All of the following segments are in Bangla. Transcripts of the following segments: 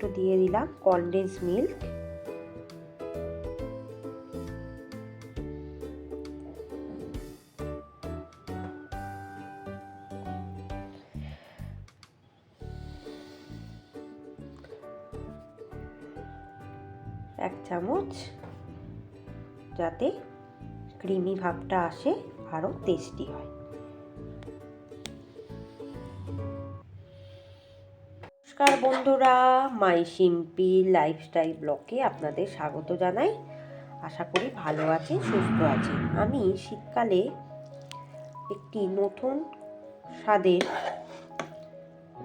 একটু দিয়ে দিলাম কনডেন্স মিল্ক। এক চামচ, যাতে ক্রিমি ভাবটা আসে, আরও টেস্টি হয়। নমস্কার বন্ধুরা, মাই সিম্পি লাইফস্টাইল ব্লগে আপনাদের স্বাগত জানাই। আশা করি ভালো আছেন, সুস্থ আছেন। আমি শীতকালে একটি নতুন স্বাদের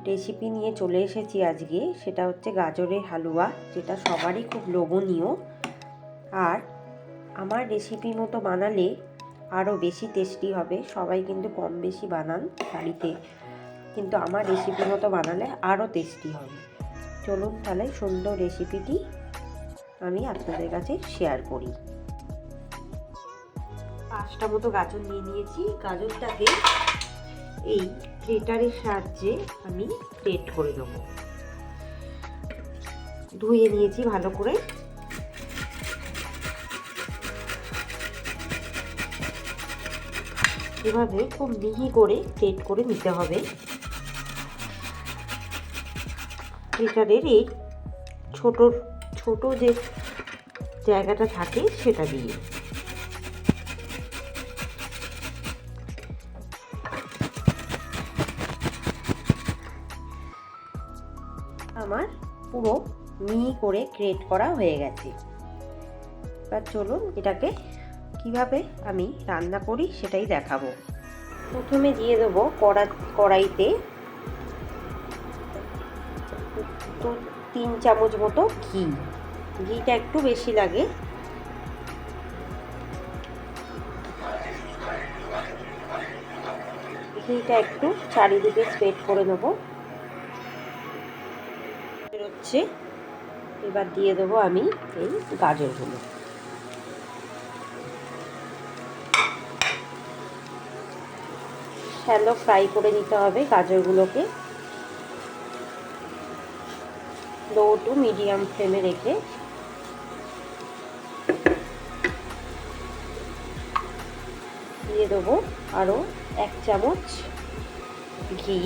রেসিপি নিয়ে চলে এসেছি আজকে। সেটা হচ্ছে গাজরের হালুয়া, যেটা সবারই খুব লোভনীয়। আর আমার রেসিপি মতো বানালে আরও বেশি টেস্টি হবে। সবাই কিন্তু কম বেশি বানান বাড়িতে, কিন্তু আমার রেসিপি মতো বানালে আরও টেস্টি হবে। চলুন তাহলে সুন্দর রেসিপিটি আমি আপনাদের কাছে শেয়ার করি। 5টা মতো গাজর নিয়ে নিয়েছি। গাজরটাকে এই গ্রেটারের সাহায্যে আমি গ্রেট করে দেবো। ধুয়ে নিয়েছি ভালো করে। এভাবে খুব মিহি করে গ্রেট করে নিতে হবে। গ্রেটারের এই ছোট ছোট যে জায়গাটা থাকে সেটা দিয়ে। আমার পুরো মিহি করে গ্রেট করা হয়ে গেছে। এবার চলুন এটাকে কিভাবে আমি রান্না করি সেটাই দেখাবো। প্রথমে দিয়ে দেবো কড়াইতে 3 চামচ মতো ঘি। ঘিটা একটু বেশি লাগে। ঘিটা একটু চারিদিকে স্প্রেড করে নেবো। বেরোচ্ছে। এবার দিয়ে দেবো আমি এই গাজরগুলো। শ্যালো ফ্রাই করে নিতে হবে গাজরগুলোকে, লো টু মিডিয়াম ফ্লেমে রেখে। দিয়ে দেবো আরও 1 চামচ ঘি।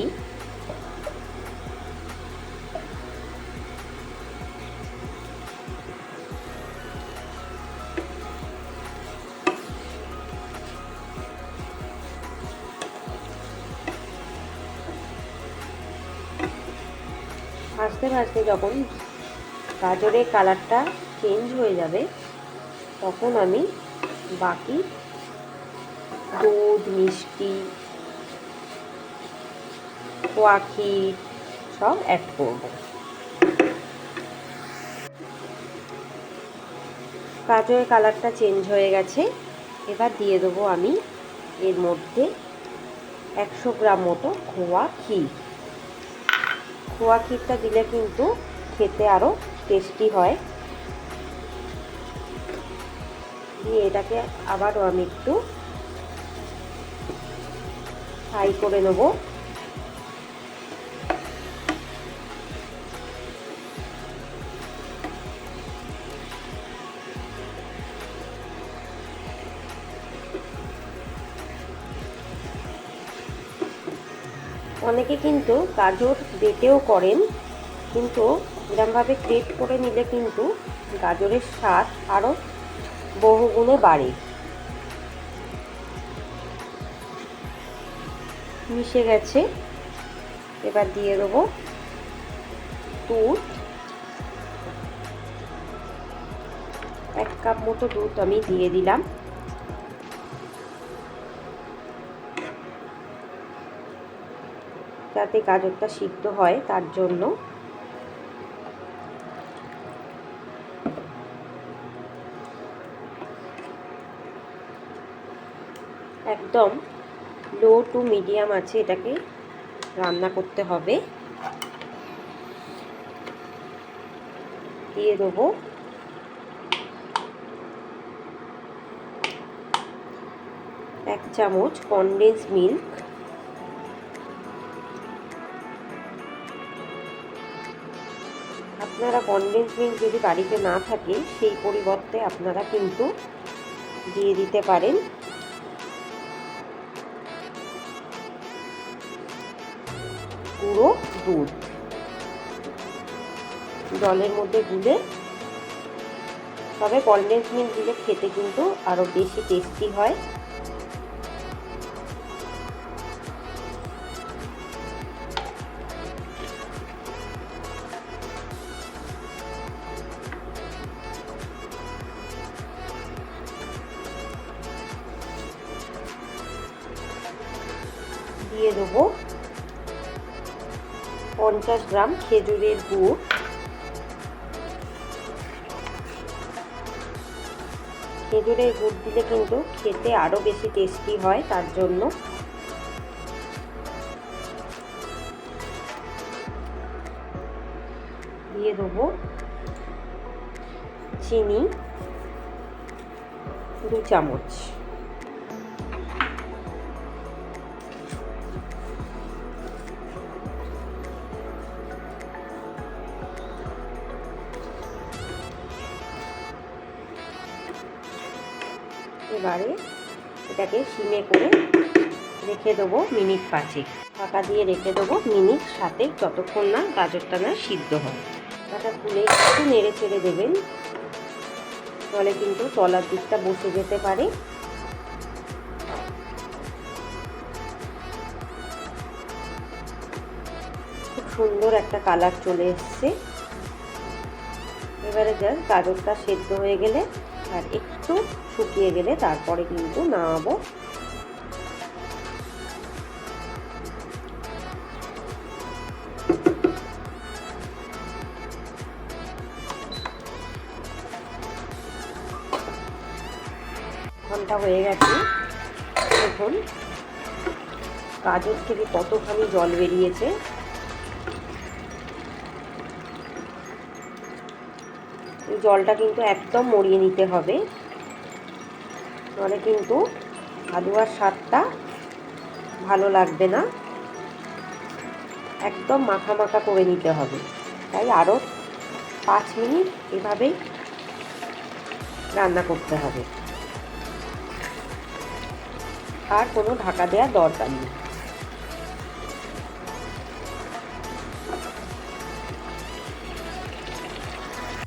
ভাজতে ভাজতে যখন গাজরের কালারটা চেঞ্জ হয়ে যাবে, তখন আমি বাকি দুধ, মিষ্টি, খোয়া ক্ষীর সব অ্যাড করব। গাজরের কালারটা চেঞ্জ হয়ে গেছে। এবার দিয়ে দেবো আমি এর মধ্যে 100 গ্রাম মতো খোয়া ক্ষীর। খোয়া ক্ষীরটা দিলে কিন্তু খেতে আরও টেস্টি হয়। দিয়ে এটাকে আবারও আমি একটু ফ্রাই করে নেব। অনেকে কিন্তু গাজর বেটেও করেন, কিন্তু এরকমভাবে গ্রেট করে নিলে কিন্তু গাজরের স্বাদ আরও বহুগুণে বাড়ে। মিশে গেছে। এবার দিয়ে দেবো দুধ। 1 কাপ মতো দুধ আমি দিয়ে দিলাম। যাতে গাজরটা সিদ্ধ হয় তার জন্য। একদম লো টু মিডিয়াম আছে এটাকে রান্না করতে হবে। দিয়ে দেবো 1 চামচ কনডেন্স মিল্ক। আপনারা কনডেন্স মিল্ক যদি বাড়িতে না থাকে সেই পরিবর্তে আপনারা কিন্তু দিয়ে দিতে পারেন গুঁড়ো দুধ জলের মধ্যে গুলে। তবে কনডেন্স মিল্ক দিলে খেতে কিন্তু আরও বেশি টেস্টি হয়। দিয়ে দেবো 50 গ্রাম খেজুরের গুড়। খেজুরের গুড় দিলে কিন্তু খেতে আরও বেশি টেস্টি হয়, তার জন্য। দিয়ে দেবো চিনি 2 চামচ। এবারে এটাকে সিমে করে রেখে দেবো মিনিট 5। ঢাকা দিয়ে রেখে দেবো মিনিট 7, যতক্ষণ না গাজরটা না সিদ্ধ হয়। ঢাকা খুলে একটু নেড়ে ছেড়ে দেবেন, তাহলে কিন্তু তলার দিকটা বসে যেতে পারে। খুব সুন্দর একটা কালার চলে এসছে। এবারে জাস্ট গাজরটা সেদ্ধ হয়ে গেলে আর একটু শুকিয়ে গেলে তারপরে কিন্তু নামাবো। ঘন্টা হয়ে গেছে, দেখুন গাজর থেকে কতখানি জল বেরিয়েছে। এই জলটা কিন্তু একদম মরিয়ে নিতে হবে, নাহলে কিন্তু হালুয়ার স্বাদটা ভালো লাগবে না। একদম মাখা মাখা করে নিতে হবে। তাই আরও 5 মিনিট এভাবেই রান্না করতে হবে, আর কোনো ঢাকা দেওয়ার দরকার নেই।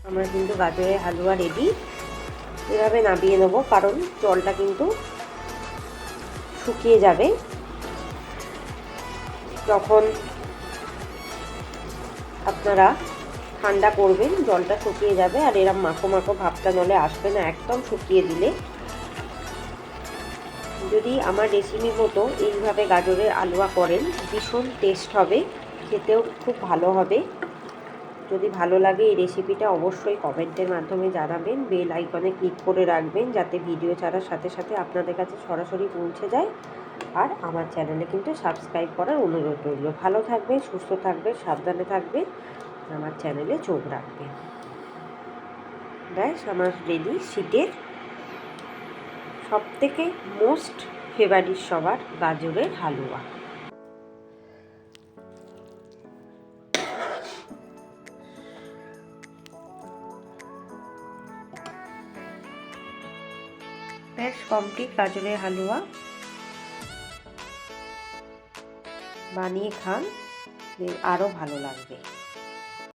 আমরা কিন্তু গাজরের হালুয়া রেডি। এভাবে নামিয়ে নেব, কারণ জলটা কিন্তু শুকিয়ে যাবে। যখন আপনারা ঠান্ডা করবেন জলটা শুকিয়ে যাবে, আর এরম মাখো মাখো ভাবটা নলে আসবে না একদম শুকিয়ে দিলে। যদি আমার রেসিপি মতো এইভাবে গাজরের হালুয়া করেন, ভীষণ টেস্ট হবে, খেতেও খুব ভালো হবে। যদি ভালো লাগে এই রেসিপিটা অবশ্যই কমেন্টের মাধ্যমে জানাবেন। বেল আইকনে ক্লিক করে রাখবেন, যাতে ভিডিও ছাড়ার সাথে সাথে আপনাদের কাছে সরাসরি পৌঁছে যায়। আর আমার চ্যানেলে কিন্তু সাবস্ক্রাইব করার অনুরোধ রইল। ভালো থাকবেন, সুস্থ থাকবেন, সাবধানে থাকবেন, আমার চ্যানেলে চোখ রাখবেন। ব্যাস আমার রেডি শীতের সবথেকে মোস্ট ফেভারিট সবার গাজরের হালুয়া। বেশ কমপ্লিট গাজরের হালুয়া। বানিয়ে খান, আরও ভালো লাগবে।